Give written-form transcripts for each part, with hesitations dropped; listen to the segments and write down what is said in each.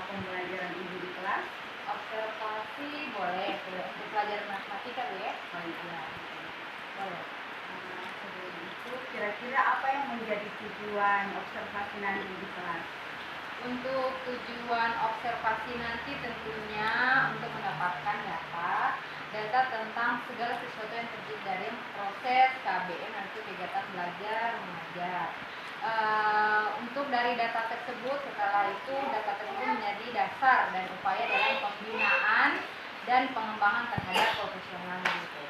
pembelajaran Ibu di kelas? Observasi boleh, untuk pelajaran matematika ya? Oh iya. Boleh. Sebelum itu, kira-kira apa yang menjadi tujuan observasi nanti di kelas? Untuk tujuan observasi nanti tentunya untuk mendapatkan data tentang segala sesuatu yang terjadi dari proses KBM nanti kegiatan belajar mengajar. Untuk dari data tersebut, setelah itu data tersebut menjadi dasar dan upaya dalam pembinaan dan pengembangan terhadap profesional gitu.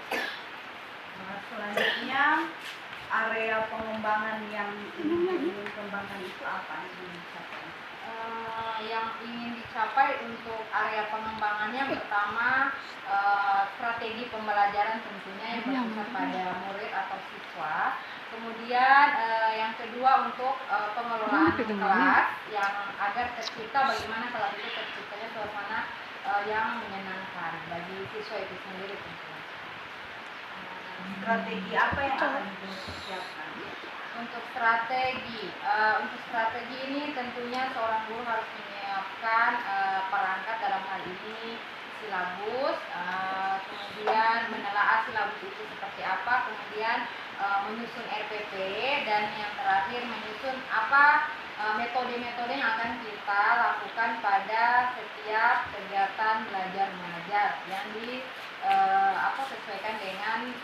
Selanjutnya, area pengembangan yang ingin dikembangkan itu apa yang ingin dicapai? Yang ingin dicapai untuk area pengembangannya pertama strategi pembelajaran tentunya yang berpusat pada murid atau siswa. Kemudian yang kedua untuk pengelolaan kelas yang agar tercipta bagaimana kelas itu terciptanya suasana yang menyenangkan bagi siswa itu sendiri tentunya. Strategi apa yang akan dipersiapkan? Untuk strategi ini tentunya seorang guru harus menyiapkan perangkat dalam hal ini silabus, kemudian menelaah silabus itu seperti apa, kemudian menyusun RPP, dan yang terakhir menyusun apa metode-metode yang akan kita lakukan pada setiap kegiatan belajar mengajar yang sesuaikan dengan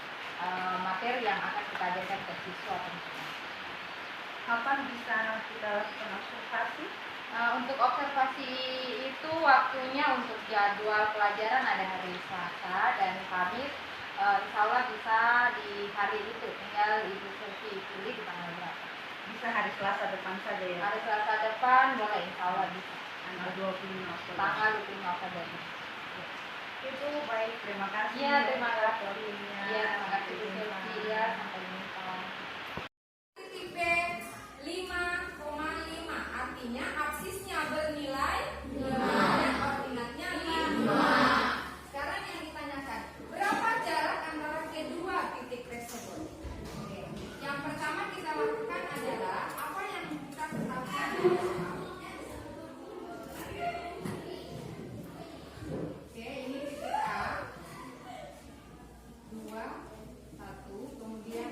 materi yang akan kita ajarkan ke siswa tentunya. Kapan bisa kita lakukan observasi? Untuk observasi itu waktunya untuk jadwal pelajaran ada hari Selasa dan Kamis. Insya Allah bisa di hari itu, tinggal Ibu Selvi pilih di tanggal berapa. Bisa hari Selasa depan saja ya? Hari Selasa depan boleh, insya Allah bisa. Tanggal 25 Oktober. Tanggal 25 Oktober. Itu baik, terima kasih. Iya, terima kasih. Iya, Terima kasih Bu Selvi ya, sampai jumpa. Tipe 5,5 artinya absisnya bernilai 5 dan ordinatnya 5. Sekarang yang ditanyakan, berapa jarak antara kedua titik tersebut? Oke. Yang pertama kita lakukan adalah apa yang kita tetapkan. Oke, ini titik A 2, 1, kemudian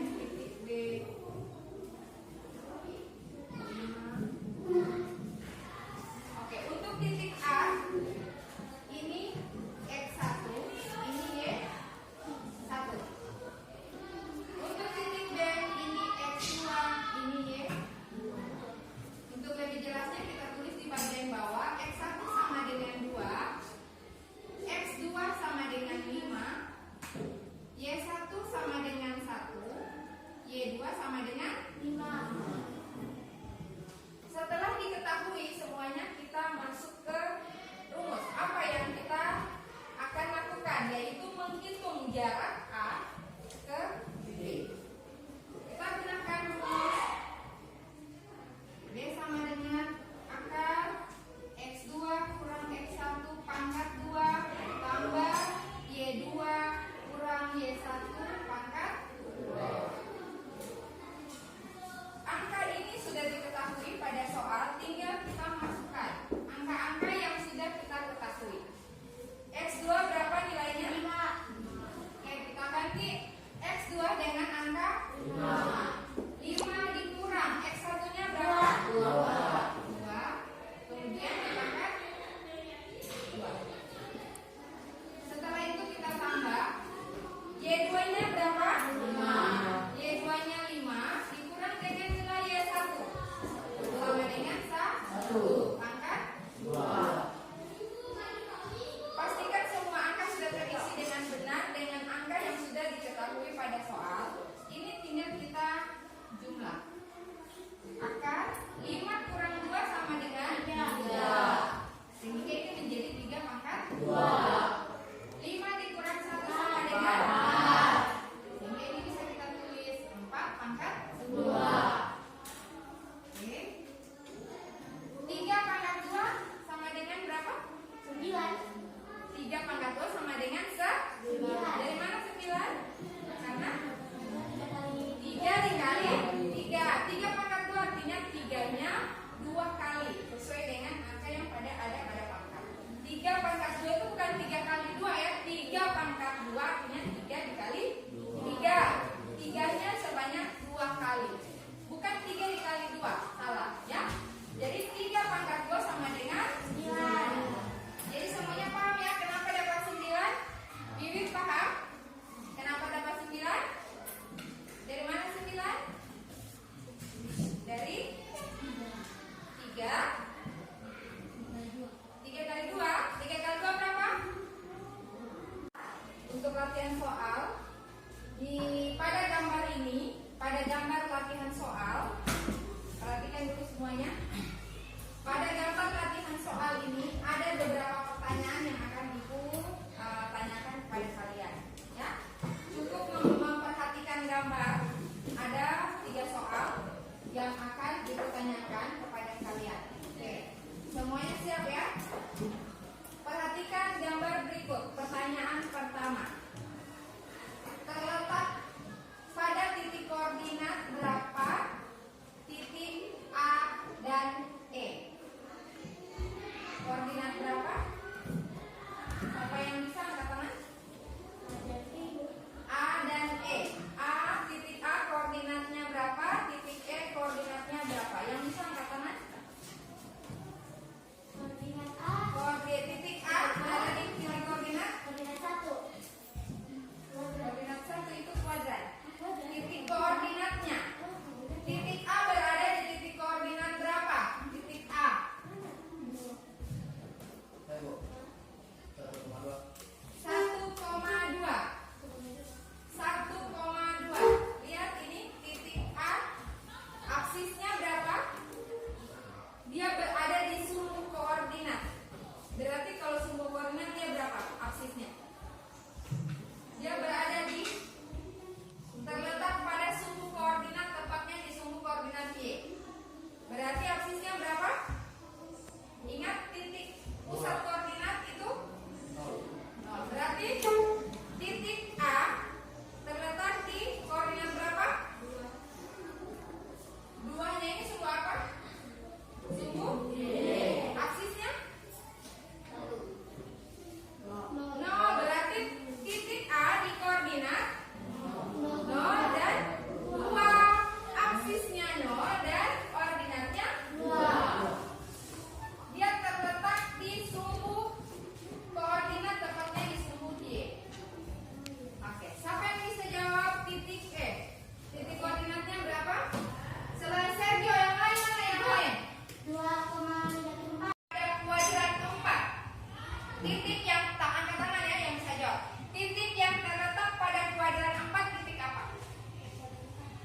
titik yang angkat tangan ya yang bisa jawab. Titik yang terletak pada kuadran 4 titik apa?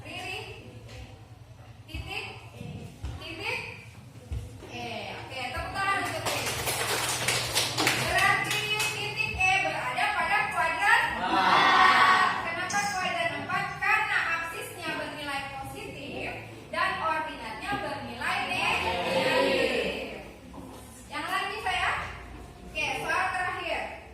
Riri? Titik? Titik? Oke, tepuk tangan untuk Riri. Berarti titik E berada pada kuadran 4. Kenapa kuadran 4? Karena aksisnya bernilai positif dan ordinatnya bernilai negatif. Yang lain bisa ya? Oke, soal terakhir.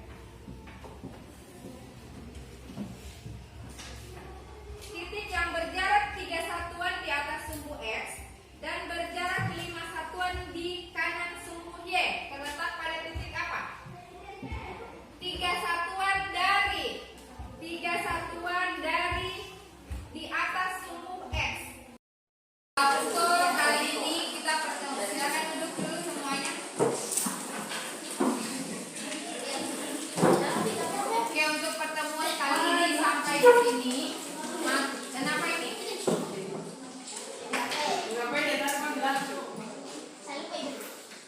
Titik yang berjarak 3 satuan di atas sumbu X dan berjarak 5 satuan di kanan sumbu Y terletak pada titik apa? 3 satuan dari di atas sumbu X. Untuk kali ini kita bertemu. Silakan duduk dulu semuanya. Oke, untuk pertemuan kali ini sampai di sini. Kenapa ini?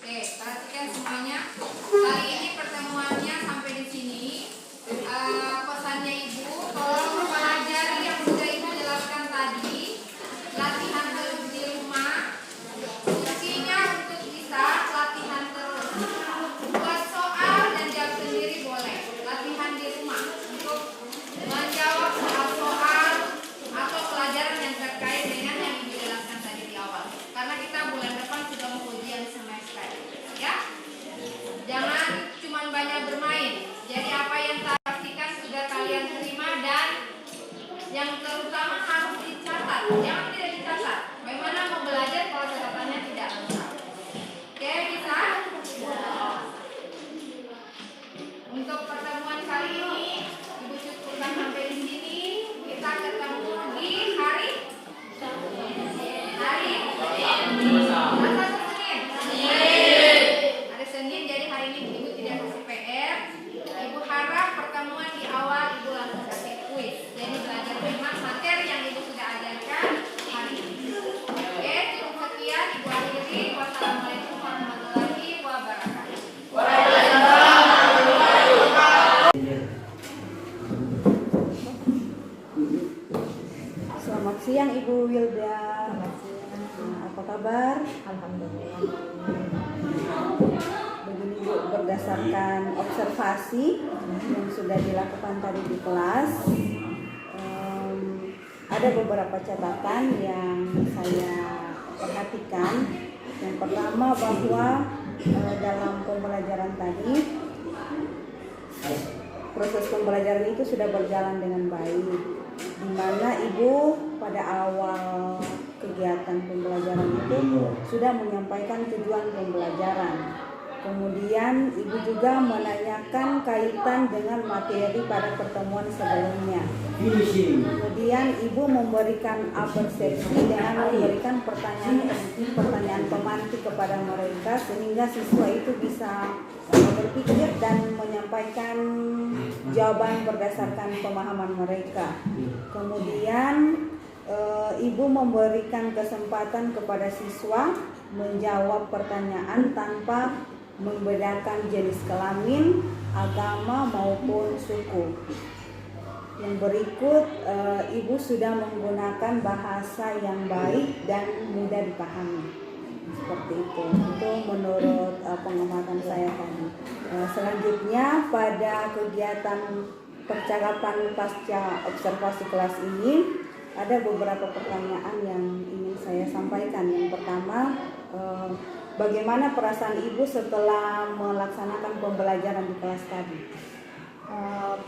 Oke, perhatikan semuanya. Kali ini pertemuannya sampai di sini. Pesannya Ibu, tolong mempelajari yang sudah Ibu jelaskan tadi. Latihan terus di rumah. Kuncinya untuk bisa latihan terus. Buat soal dan jawab sendiri boleh. Latihan di rumah untuk menjawab soal-soal atau pelajaran yang terkait dengan yang Ibu jelaskan tadi di awal. Karena kita bulan depan sudah mau ujian semester, ya. Jangan cuma banyak bermain. Jadi apa yang pastikan sudah kalian terima dan yang terutama harus dicatat. Jangan tidak dicatat. Bagaimana mau belajar kalau catatannya tidak lengkap? Oke, bisa? Untuk pertemuan kali ini Ibu cukupkan sampai di sini. Kita ketemu di hari Selasa Senin. Hari Senin, jadi hari ini Ibu tidak kasih PR. Ibu harap pertemuan di awal Ibu langsung kasih kuis. Jadi belajar memang materi yang Ibu sudah ajarkan hari ini. Oke, cukup sekian Ibu akhiri. Wassalamualaikum warahmatullahi wabarakatuh. Selamat siang Ibu Wilda. Apa kabar? Alhamdulillah. Begini Bu, berdasarkan observasi yang sudah dilakukan tadi di kelas, ada beberapa catatan yang saya perhatikan. Yang pertama bahwa dalam pembelajaran tadi, proses pembelajaran itu sudah berjalan dengan baik, di mana Ibu pada awal kegiatan pembelajaran itu sudah menyampaikan tujuan pembelajaran. Kemudian Ibu juga menanyakan kaitan dengan materi pada pertemuan sebelumnya. Kemudian Ibu memberikan persepsi dengan memberikan pertanyaan pemantik kepada mereka sehingga siswa itu bisa berpikir dan menyampaikan jawaban berdasarkan pemahaman mereka. Kemudian Ibu memberikan kesempatan kepada siswa menjawab pertanyaan tanpa membedakan jenis kelamin, agama maupun suku. Yang berikut, Ibu sudah menggunakan bahasa yang baik dan mudah dipahami. Seperti itu menurut pengamatan saya tadi. Selanjutnya pada kegiatan percakapan pasca observasi kelas ini ada beberapa pertanyaan yang ingin saya sampaikan. Yang pertama, bagaimana perasaan Ibu setelah melaksanakan pembelajaran di kelas tadi?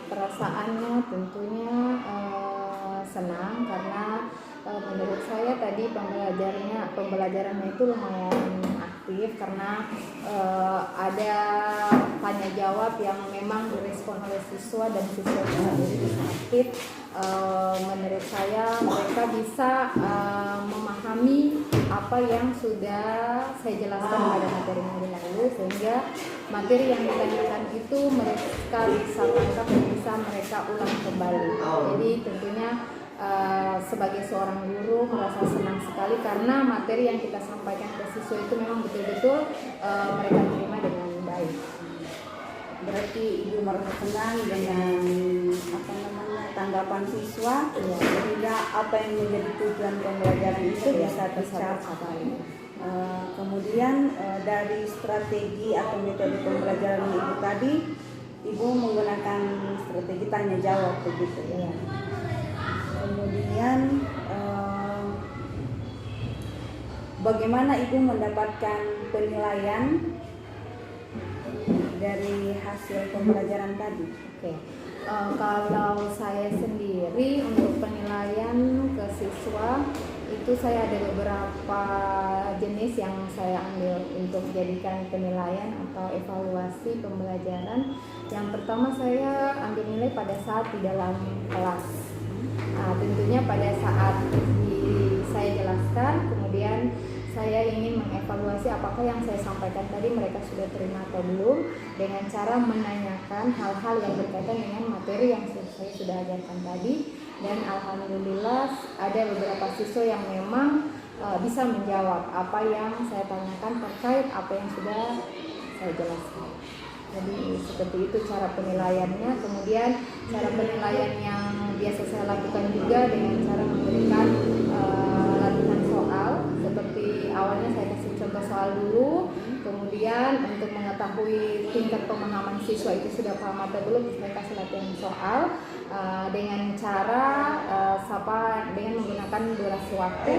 Perasaannya tentunya senang karena menurut saya tadi pembelajarannya itu lumayan aktif karena ada tanya jawab yang memang direspon oleh siswa dan siswa sendiri bisa aktif. Menurut saya mereka bisa memahami apa yang sudah saya jelaskan pada materi minggu lalu, sehingga materi yang ditanyakan itu mereka bisa tangkap dan bisa mereka ulang kembali. Jadi tentunya sebagai seorang guru merasa senang sekali karena materi yang kita sampaikan ke siswa itu memang betul-betul mereka terima dengan baik. berarti Ibu merasa senang dengan tanggapan siswa sehingga apa yang menjadi tujuan pembelajaran itu bisa tercapai. Kemudian dari strategi atau metode pembelajaran Ibu tadi, Ibu menggunakan strategi tanya jawab begitu ya. Kemudian bagaimana Ibu mendapatkan penilaian dari hasil pembelajaran tadi? Oke. Kalau saya sendiri untuk penilaian ke siswa itu saya ada beberapa jenis yang saya ambil untuk jadikan penilaian atau evaluasi pembelajaran. Yang pertama saya ambil nilai pada saat di dalam kelas. Tentunya pada saat saya jelaskan, kemudian saya ingin mengevaluasi apakah yang saya sampaikan tadi mereka sudah terima atau belum, dengan cara menanyakan hal-hal yang berkaitan dengan materi yang saya sudah ajarkan tadi. Dan alhamdulillah ada beberapa siswa yang memang bisa menjawab apa yang saya tanyakan terkait apa yang sudah saya jelaskan. Jadi seperti itu cara penilaiannya. Kemudian cara penilaian yang biasa saya lakukan juga dengan cara memberikan latihan soal. Seperti awalnya saya kasih contoh soal dulu, kemudian untuk mengetahui tingkat pemahaman siswa itu sudah paham atau belum, saya kasih latihan soal dengan cara dengan menggunakan durasi waktu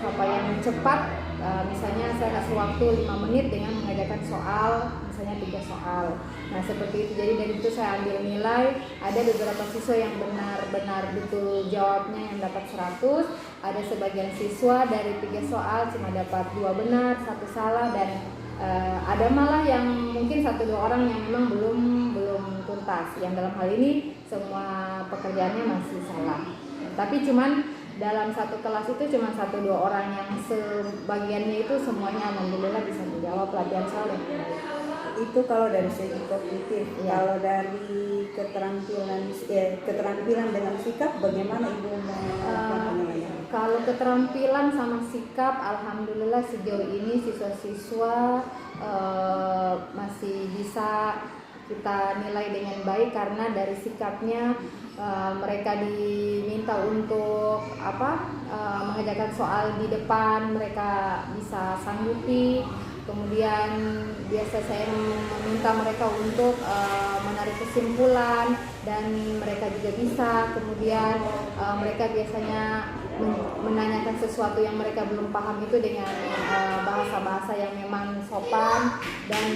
yang cepat. Misalnya saya kasih waktu 5 menit dengan mengajarkan soal, misalnya 3 soal. Nah seperti itu. Jadi dari itu saya ambil nilai. Ada beberapa siswa yang benar-benar betul jawabnya yang dapat 100. Ada sebagian siswa dari 3 soal cuma dapat 2 benar, 1 salah, dan ada malah yang mungkin 1-2 orang yang memang belum tuntas. Yang dalam hal ini semua pekerjaannya masih salah. Tapi cuman dalam satu kelas itu cuma 1-2 orang yang sebagiannya itu semuanya alhamdulillah bisa menjawab latihan soal yang baik. Itu kalau dari segi kognitif. Ya. Kalau dari keterampilan dengan sikap, bagaimana Ibu menilainya? Kalau keterampilan sama sikap, alhamdulillah sejauh ini siswa-siswa masih bisa kita nilai dengan baik karena dari sikapnya mereka diminta untuk mengajarkan soal di depan, mereka bisa sanggupi. Kemudian biasa saya meminta mereka untuk menarik kesimpulan dan mereka juga bisa. Kemudian mereka biasanya menanyakan sesuatu yang mereka belum paham itu dengan bahasa-bahasa yang memang sopan, dan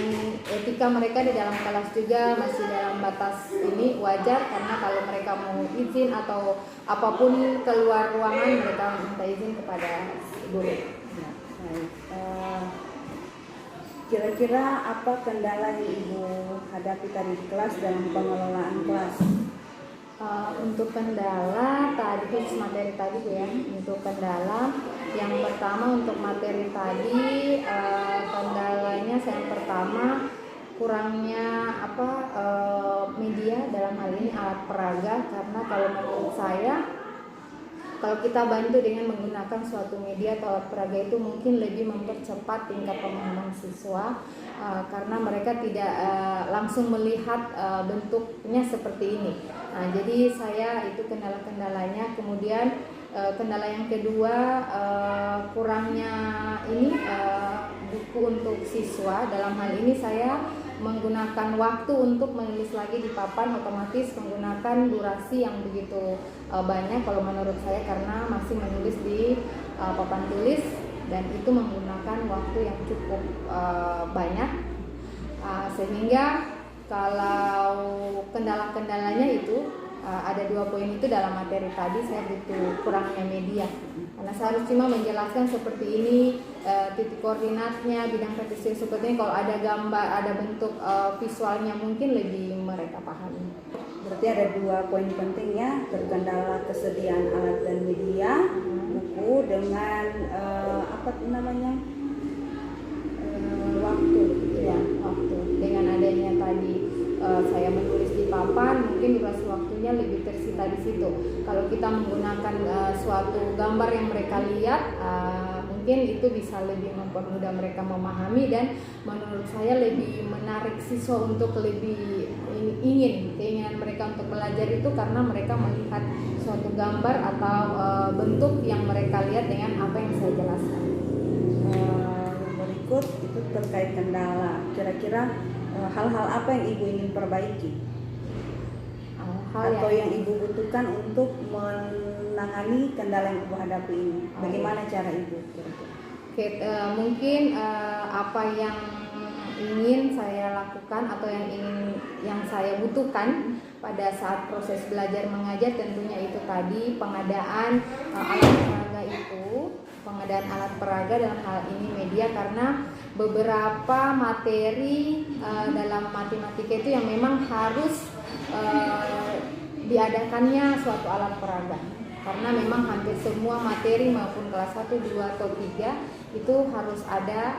etika mereka di dalam kelas juga masih dalam batas ini wajar, karena kalau mereka mau izin atau apapun keluar ruangan mereka minta izin kepada guru. Kira-kira apa kendala yang Ibu hadapi tadi di kelas dalam pengelolaan kelas? Untuk kendala tadi, khusus materi tadi ya. Untuk kendala yang pertama untuk materi tadi, kendalanya yang pertama kurangnya media, dalam hal ini alat peraga. Karena kalau menurut saya, kalau kita bantu dengan menggunakan suatu media atau alat peraga itu mungkin lebih mempercepat tingkat pemahaman siswa, karena mereka tidak langsung melihat bentuknya seperti ini. Nah, jadi saya itu kendala-kendalanya. Kemudian kendala yang kedua, kurangnya buku untuk siswa. Dalam hal ini saya menggunakan waktu untuk menulis lagi di papan, otomatis menggunakan durasi yang begitu banyak kalau menurut saya, karena masih menulis di papan tulis dan itu menggunakan waktu yang cukup banyak, sehingga kalau kendala-kendalanya itu ada 2 poin itu dalam materi tadi. Saya butuh kurangnya media, karena saya harus cuma menjelaskan seperti ini, titik koordinatnya, bidang praktisnya seperti ini. Kalau ada gambar, ada bentuk visualnya mungkin lebih mereka pahami. Berarti ada 2 poin penting ya, terkendala kesediaan alat dan media, buku dengan waktu ya, waktu. Dengan adanya tadi saya menulis di papan, mungkin durasi waktunya lebih tersita di situ. Kalau kita menggunakan suatu gambar yang mereka lihat, mungkin mungkin itu bisa lebih mempermudah mereka memahami, dan menurut saya lebih menarik siswa untuk lebih keinginan mereka untuk belajar itu karena mereka melihat suatu gambar atau bentuk yang mereka lihat dengan apa yang saya jelaskan. Yang berikut itu terkait kendala. Kira-kira hal-hal apa yang Ibu ingin perbaiki? Atau yang Ibu butuhkan untuk menangani kendala yang Ibu hadapi ini? Bagaimana cara Ibu? Oke, mungkin apa yang ingin saya lakukan atau yang saya butuhkan pada saat proses belajar mengajar, tentunya itu tadi pengadaan pengadaan alat peraga dalam hal ini media, karena beberapa materi dalam matematika itu yang memang harus diadakannya suatu alat peraga, karena memang hampir semua materi maupun kelas 1, 2, atau 3 itu harus ada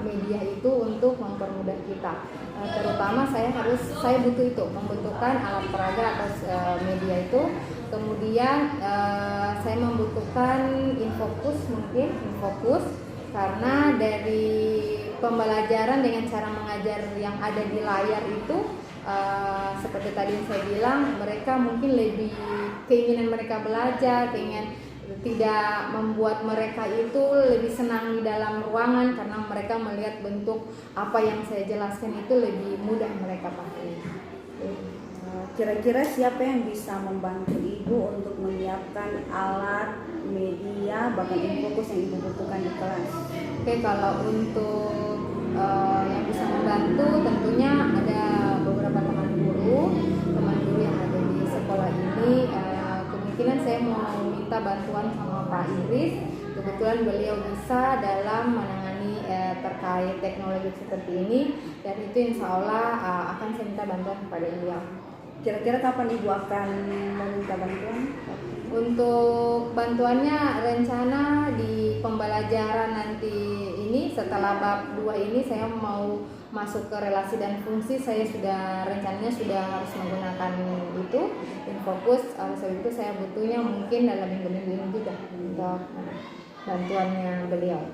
media itu untuk mempermudah kita. Terutama saya butuh itu, membutuhkan alat peraga atas media itu. Kemudian saya membutuhkan infokus karena dari pembelajaran dengan cara mengajar yang ada di layar itu seperti tadi saya bilang, mereka mungkin lebih keinginan mereka belajar, tidak membuat mereka itu lebih senang di dalam ruangan karena mereka melihat bentuk apa yang saya jelaskan itu lebih mudah mereka pahami. Kira-kira siapa yang bisa membantu Ibu untuk menyiapkan alat, media, bahkan infokus yang Ibu butuhkan di kelas? Oke, kalau untuk yang bisa membantu tentunya ada beberapa teman guru yang ada di sekolah ini. Kemungkinan saya mau minta bantuan sama Pak Iris. Kebetulan beliau bisa dalam menangani terkait teknologi seperti ini, dan itu insya Allah akan saya minta bantuan kepada beliau. Kira-kira kapan Ibu akan meminta bantuan? Untuk bantuannya rencana di pembelajaran nanti ini, setelah bab 2 ini saya mau masuk ke relasi dan fungsi. Saya rencananya sudah harus menggunakan itu infokus. Sebab itu saya butuhnya mungkin dalam minggu-minggu ini juga untuk bantuannya beliau.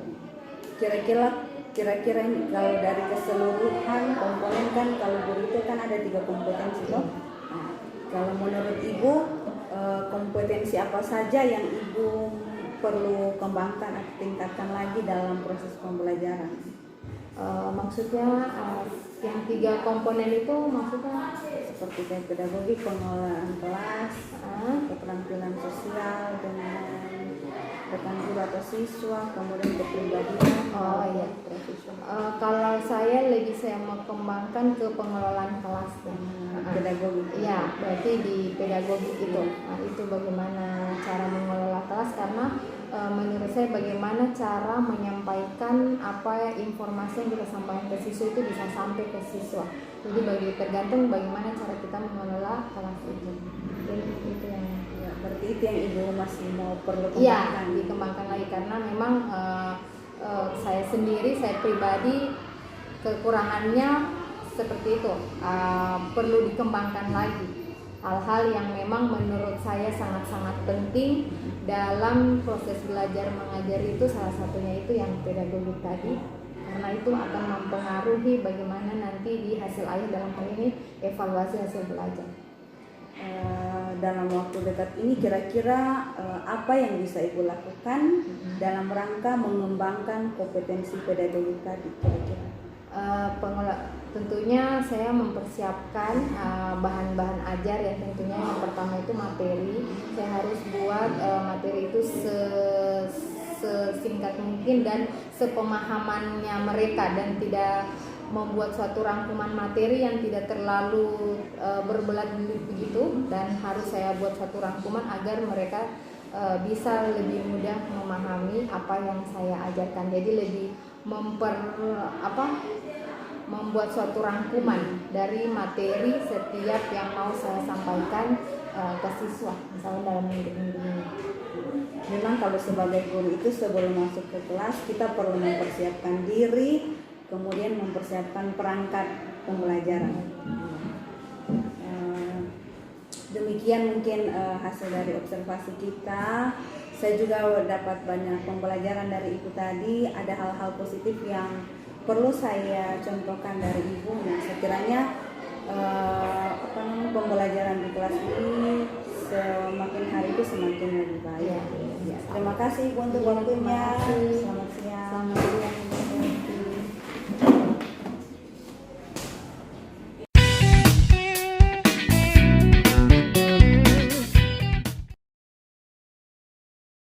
Kira-kira ini kalau dari keseluruhan komponen, kan kalau guru itu kan ada 3 kompetensi toh. Kalau menurut Ibu kompetensi apa saja yang Ibu perlu kembangkan atau tingkatkan lagi dalam proses pembelajaran? Maksudnya yang 3 komponen itu maksudnya seperti pedagogi, pengelolaan kelas, keterampilan sosial dengan rekan guru atau siswa, kemudian kepribadian. Kalau saya mau kembangkan ke pengelolaan kelas dan pedagogi. Ya, berarti di pedagogi itu. Itu bagaimana cara mengelola kelas, karena menurut saya bagaimana cara menyampaikan apa informasi yang kita sampaikan ke siswa itu bisa sampai ke siswa. Jadi tergantung bagaimana cara kita mengelola kelas itu. Jadi itu yang berarti itu yang Ibu masih mau perlu kembangkan. Iya, dikembangkan lagi karena memang saya pribadi kekurangannya seperti itu, perlu dikembangkan lagi hal-hal yang memang menurut saya sangat-sangat penting dalam proses belajar mengajar itu. Salah satunya itu yang pedagogi tadi, karena itu akan mempengaruhi bagaimana nanti di hasil akhir, dalam hal ini evaluasi hasil belajar. Dalam waktu dekat ini kira-kira apa yang bisa Ibu lakukan dalam rangka mengembangkan kompetensi pedagogi tadi kira-kira? Tentunya saya mempersiapkan bahan-bahan ajar, yang tentunya yang pertama itu materi. Saya harus buat materi itu sesingkat mungkin dan sepemahamannya mereka, dan tidak membuat suatu rangkuman materi yang tidak terlalu berbelat-belit begitu, dan harus saya buat suatu rangkuman agar mereka bisa lebih mudah memahami apa yang saya ajarkan. Jadi lebih membuat suatu rangkuman dari materi setiap yang mau saya sampaikan ke siswa, misalnya dalam minggu-minggu ini. Memang kalau sebagai guru itu sebelum masuk ke kelas kita perlu mempersiapkan diri, kemudian mempersiapkan perangkat pembelajaran. Demikian mungkin hasil dari observasi kita. saya juga dapat banyak pembelajaran dari Ibu tadi. Ada hal-hal positif yang perlu saya contohkan dari Ibu. Nah, sekiranya pembelajaran di kelas ini semakin hari itu semakin lebih baik. Ya. Terima kasih Ibu untuk Iya, waktunya. terima kasih. Selamat siang. Selamat siang.